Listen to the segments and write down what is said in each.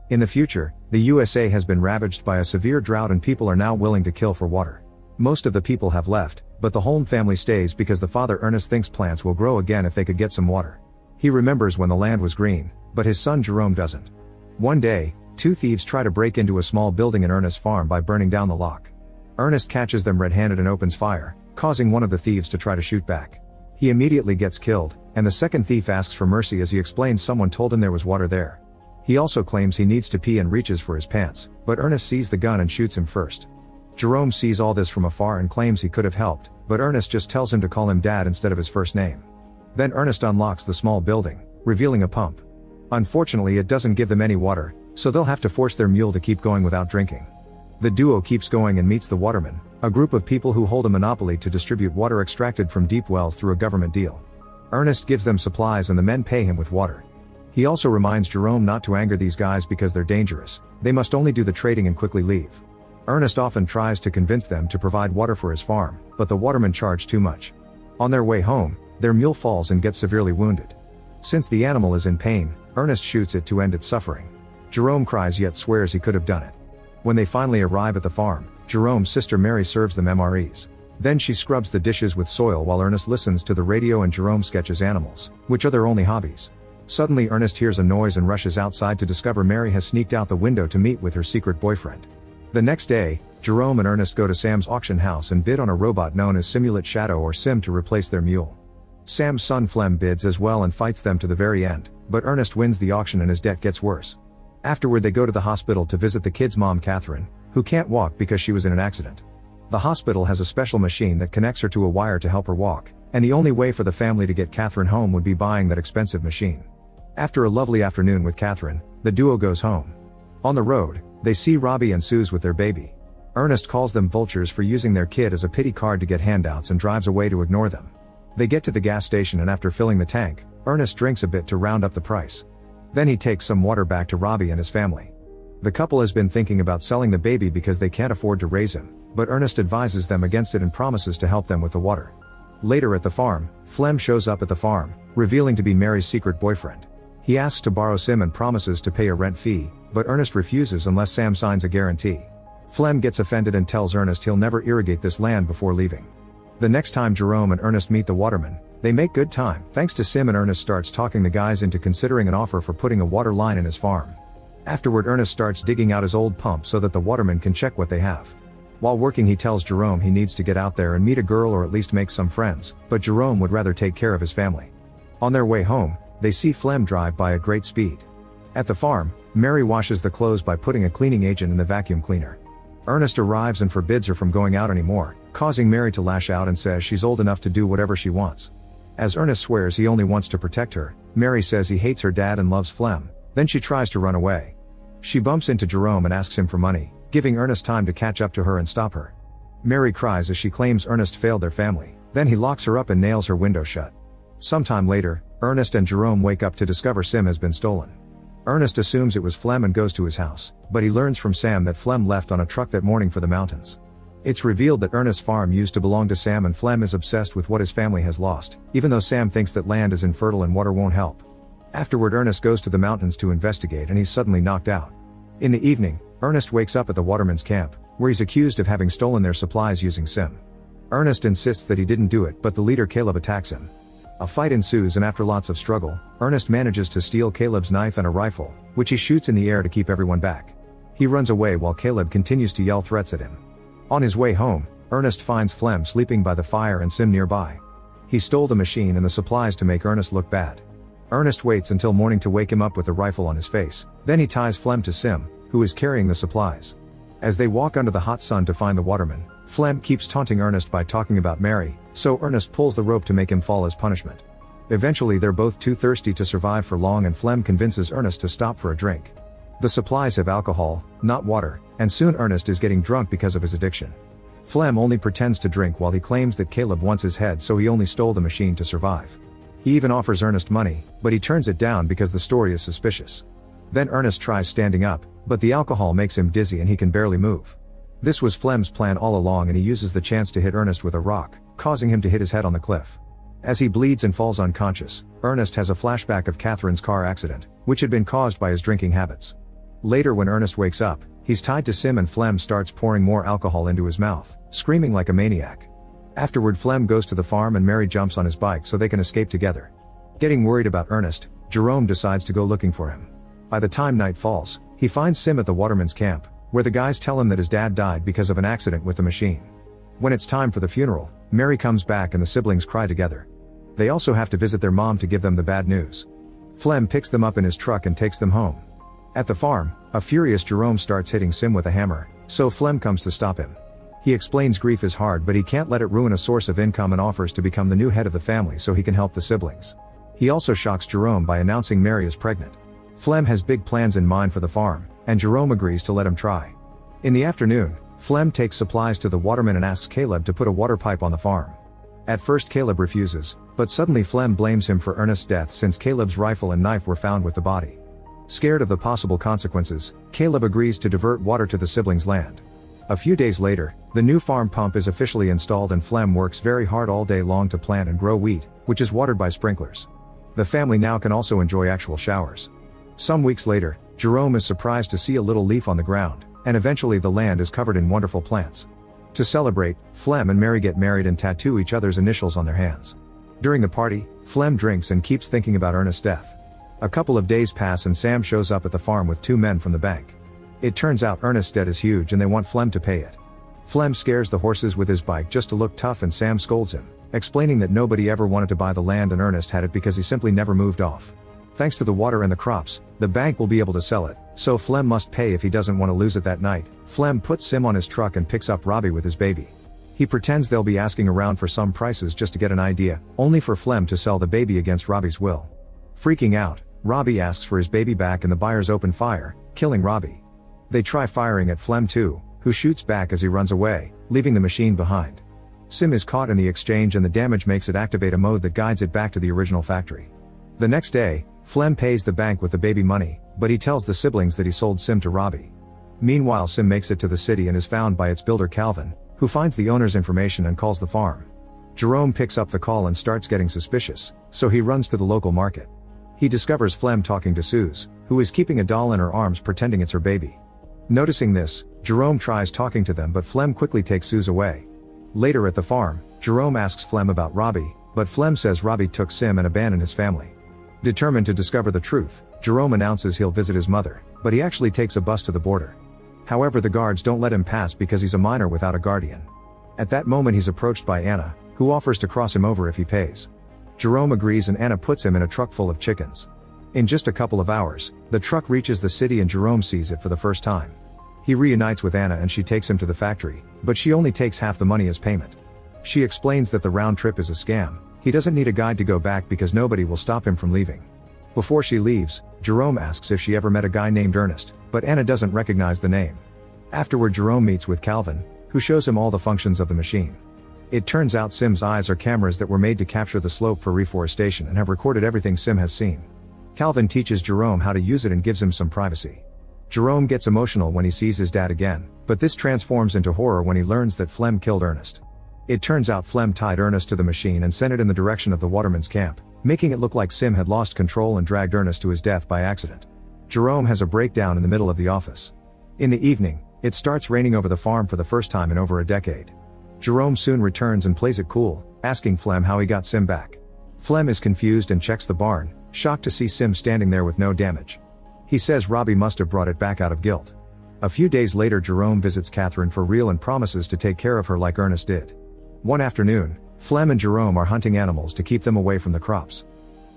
In the future, the USA has been ravaged by a severe drought and people are now willing to kill for water. Most of the people have left, but the Holm family stays because the father Ernest thinks plants will grow again if they could get some water. He remembers when the land was green, but his son Jerome doesn't. One day, two thieves try to break into a small building in Ernest's farm by burning down the lock. Ernest catches them red-handed and opens fire, causing one of the thieves to try to shoot back. He immediately gets killed, and the second thief asks for mercy as he explains someone told him there was water there. He also claims he needs to pee and reaches for his pants, but Ernest sees the gun and shoots him first. Jerome sees all this from afar and claims he could have helped, but Ernest just tells him to call him Dad instead of his first name. Then Ernest unlocks the small building, revealing a pump. Unfortunately, it doesn't give them any water, so they'll have to force their mule to keep going without drinking. The duo keeps going and meets the Watermen, a group of people who hold a monopoly to distribute water extracted from deep wells through a government deal. Ernest gives them supplies and the men pay him with water. He also reminds Jerome not to anger these guys because they're dangerous, they must only do the trading and quickly leave. Ernest often tries to convince them to provide water for his farm, but the Watermen charge too much. On their way home, their mule falls and gets severely wounded. Since the animal is in pain, Ernest shoots it to end its suffering. Jerome cries yet swears he could have done it. When they finally arrive at the farm, Jerome's sister Mary serves them MREs. Then she scrubs the dishes with soil while Ernest listens to the radio and Jerome sketches animals, which are their only hobbies. Suddenly Ernest hears a noise and rushes outside to discover Mary has sneaked out the window to meet with her secret boyfriend. The next day, Jerome and Ernest go to Sam's auction house and bid on a robot known as Simulate Shadow or Sim to replace their mule. Sam's son Flem bids as well and fights them to the very end, but Ernest wins the auction and his debt gets worse. Afterward they go to the hospital to visit the kid's mom Catherine, who can't walk because she was in an accident. The hospital has a special machine that connects her to a wire to help her walk, and the only way for the family to get Catherine home would be buying that expensive machine. After a lovely afternoon with Catherine, the duo goes home. On the road, they see Robbie and Suze with their baby. Ernest calls them vultures for using their kid as a pity card to get handouts and drives away to ignore them. They get to the gas station and after filling the tank, Ernest drinks a bit to round up the price. Then he takes some water back to Robbie and his family. The couple has been thinking about selling the baby because they can't afford to raise him, but Ernest advises them against it and promises to help them with the water. Later at the farm, Flem shows up at the farm, revealing to be Mary's secret boyfriend. He asks to borrow Sim and promises to pay a rent fee, but Ernest refuses unless Sam signs a guarantee. Flem gets offended and tells Ernest he'll never irrigate this land before leaving. The next time Jerome and Ernest meet the Watermen, they make good time, thanks to Sim, and Ernest starts talking the guys into considering an offer for putting a water line in his farm. Afterward Ernest starts digging out his old pump so that the Watermen can check what they have. While working he tells Jerome he needs to get out there and meet a girl or at least make some friends, but Jerome would rather take care of his family. On their way home, they see Flem drive by at great speed. At the farm, Mary washes the clothes by putting a cleaning agent in the vacuum cleaner. Ernest arrives and forbids her from going out anymore, causing Mary to lash out and says she's old enough to do whatever she wants. As Ernest swears he only wants to protect her, Mary says he hates her dad and loves Flem, then she tries to run away. She bumps into Jerome and asks him for money, giving Ernest time to catch up to her and stop her. Mary cries as she claims Ernest failed their family, then he locks her up and nails her window shut. Sometime later, Ernest and Jerome wake up to discover Sim has been stolen. Ernest assumes it was Flem and goes to his house, but he learns from Sam that Flem left on a truck that morning for the mountains. It's revealed that Ernest's farm used to belong to Sam and Flem is obsessed with what his family has lost, even though Sam thinks that land is infertile and water won't help. Afterward Ernest goes to the mountains to investigate and he's suddenly knocked out. In the evening, Ernest wakes up at the Watermen's camp, where he's accused of having stolen their supplies using Sim. Ernest insists that he didn't do it, but the leader Caleb attacks him. A fight ensues and after lots of struggle, Ernest manages to steal Caleb's knife and a rifle, which he shoots in the air to keep everyone back. He runs away while Caleb continues to yell threats at him. On his way home, Ernest finds Flem sleeping by the fire and Sim nearby. He stole the machine and the supplies to make Ernest look bad. Ernest waits until morning to wake him up with the rifle on his face, then he ties Flem to Sim, who is carrying the supplies. As they walk under the hot sun to find the Watermen, Flem keeps taunting Ernest by talking about Mary, so Ernest pulls the rope to make him fall as punishment. Eventually they're both too thirsty to survive for long and Flem convinces Ernest to stop for a drink. The supplies have alcohol, not water, and soon Ernest is getting drunk because of his addiction. Flem only pretends to drink while he claims that Caleb wants his head, so he only stole the machine to survive. He even offers Ernest money, but he turns it down because the story is suspicious. Then Ernest tries standing up, but the alcohol makes him dizzy and he can barely move. This was Flem's plan all along and he uses the chance to hit Ernest with a rock, causing him to hit his head on the cliff. As he bleeds and falls unconscious, Ernest has a flashback of Catherine's car accident, which had been caused by his drinking habits. Later when Ernest wakes up, he's tied to Sim and Flem starts pouring more alcohol into his mouth, screaming like a maniac. Afterward Flem goes to the farm and Mary jumps on his bike so they can escape together. Getting worried about Ernest, Jerome decides to go looking for him. By the time night falls, he finds Sim at the waterman's camp, where the guys tell him that his dad died because of an accident with the machine. When it's time for the funeral, Mary comes back and the siblings cry together. They also have to visit their mom to give them the bad news. Flem picks them up in his truck and takes them home. At the farm, a furious Jerome starts hitting Sim with a hammer, so Flem comes to stop him. He explains grief is hard but he can't let it ruin a source of income and offers to become the new head of the family so he can help the siblings. He also shocks Jerome by announcing Mary is pregnant. Flem has big plans in mind for the farm, and Jerome agrees to let him try. In the afternoon, Flem takes supplies to the waterman and asks Caleb to put a water pipe on the farm. At first Caleb refuses, but suddenly Flem blames him for Ernest's death since Caleb's rifle and knife were found with the body. Scared of the possible consequences, Caleb agrees to divert water to the siblings' land. A few days later, the new farm pump is officially installed and Flem works very hard all day long to plant and grow wheat, which is watered by sprinklers. The family now can also enjoy actual showers. Some weeks later, Jerome is surprised to see a little leaf on the ground, and eventually the land is covered in wonderful plants. To celebrate, Flem and Mary get married and tattoo each other's initials on their hands. During the party, Flem drinks and keeps thinking about Ernest's death. A couple of days pass and Sam shows up at the farm with 2 men from the bank. It turns out Ernest's debt is huge and they want Flem to pay it. Flem scares the horses with his bike just to look tough and Sam scolds him, explaining that nobody ever wanted to buy the land and Ernest had it because he simply never moved off. Thanks to the water and the crops, the bank will be able to sell it, so Flem must pay if he doesn't want to lose it that night. Flem puts Sim on his truck and picks up Robbie with his baby. He pretends they'll be asking around for some prices just to get an idea, only for Flem to sell the baby against Robbie's will. Freaking out, Robbie asks for his baby back and the buyers open fire, killing Robbie. They try firing at Flem too, who shoots back as he runs away, leaving the machine behind. Sim is caught in the exchange and the damage makes it activate a mode that guides it back to the original factory. The next day, Flem pays the bank with the baby money, but he tells the siblings that he sold Sim to Robbie. Meanwhile Sim makes it to the city and is found by its builder Calvin, who finds the owner's information and calls the farm. Jerome picks up the call and starts getting suspicious, so he runs to the local market. He discovers Flem talking to Suze, who is keeping a doll in her arms pretending it's her baby. Noticing this, Jerome tries talking to them but Flem quickly takes Suze away. Later at the farm, Jerome asks Flem about Robbie, but Flem says Robbie took Sim and abandoned his family. Determined to discover the truth, Jerome announces he'll visit his mother, but he actually takes a bus to the border. However, the guards don't let him pass because he's a minor without a guardian. At that moment he's approached by Anna, who offers to cross him over if he pays. Jerome agrees and Anna puts him in a truck full of chickens. In just a couple of hours, the truck reaches the city and Jerome sees it for the first time. He reunites with Anna and she takes him to the factory, but she only takes half the money as payment. She explains that the round trip is a scam. He doesn't need a guide to go back because nobody will stop him from leaving. Before she leaves, Jerome asks if she ever met a guy named Ernest, but Anna doesn't recognize the name. Afterward Jerome meets with Calvin, who shows him all the functions of the machine. It turns out Sim's eyes are cameras that were made to capture the slope for reforestation and have recorded everything Sim has seen. Calvin teaches Jerome how to use it and gives him some privacy. Jerome gets emotional when he sees his dad again, but this transforms into horror when he learns that Flem killed Ernest. It turns out Flem tied Ernest to the machine and sent it in the direction of the waterman's camp, making it look like Sim had lost control and dragged Ernest to his death by accident. Jerome has a breakdown in the middle of the office. In the evening, it starts raining over the farm for the first time in over a decade. Jerome soon returns and plays it cool, asking Flem how he got Sim back. Flem is confused and checks the barn, shocked to see Sim standing there with no damage. He says Robbie must have brought it back out of guilt. A few days later Jerome visits Catherine for real and promises to take care of her like Ernest did. One afternoon, Flem and Jerome are hunting animals to keep them away from the crops.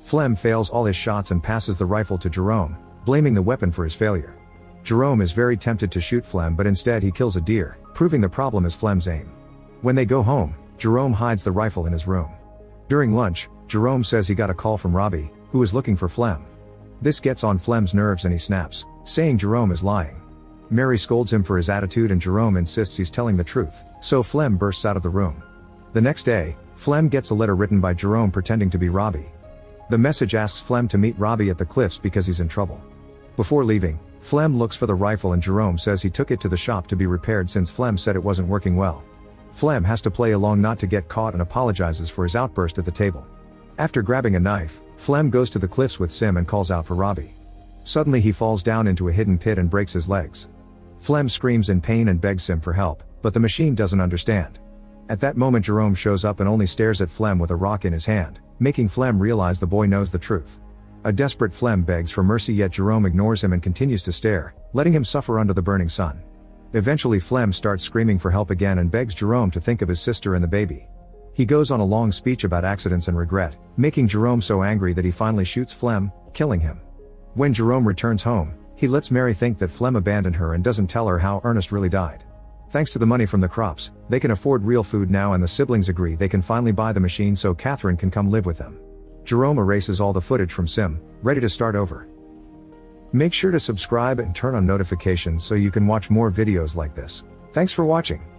Flem fails all his shots and passes the rifle to Jerome, blaming the weapon for his failure. Jerome is very tempted to shoot Flem but instead he kills a deer, proving the problem is Flem's aim. When they go home, Jerome hides the rifle in his room. During lunch, Jerome says he got a call from Robbie, who is looking for Flem. This gets on Flem's nerves and he snaps, saying Jerome is lying. Mary scolds him for his attitude and Jerome insists he's telling the truth, so Flem bursts out of the room. The next day, Flem gets a letter written by Jerome pretending to be Robbie. The message asks Flem to meet Robbie at the cliffs because he's in trouble. Before leaving, Flem looks for the rifle and Jerome says he took it to the shop to be repaired since Flem said it wasn't working well. Flem has to play along not to get caught and apologizes for his outburst at the table. After grabbing a knife, Flem goes to the cliffs with Sim and calls out for Robbie. Suddenly he falls down into a hidden pit and breaks his legs. Flem screams in pain and begs Sim for help, but the machine doesn't understand. At that moment Jerome shows up and only stares at Flem with a rock in his hand, making Flem realize the boy knows the truth. A desperate Flem begs for mercy, yet Jerome ignores him and continues to stare, letting him suffer under the burning sun. Eventually Flem starts screaming for help again and begs Jerome to think of his sister and the baby. He goes on a long speech about accidents and regret, making Jerome so angry that he finally shoots Flem, killing him. When Jerome returns home, he lets Mary think that Flem abandoned her and doesn't tell her how Ernest really died. Thanks to the money from the crops, they can afford real food now, and the siblings agree they can finally buy the machine so Catherine can come live with them. Jerome erases all the footage from Sim, ready to start over. Make sure to subscribe and turn on notifications so you can watch more videos like this. Thanks for watching.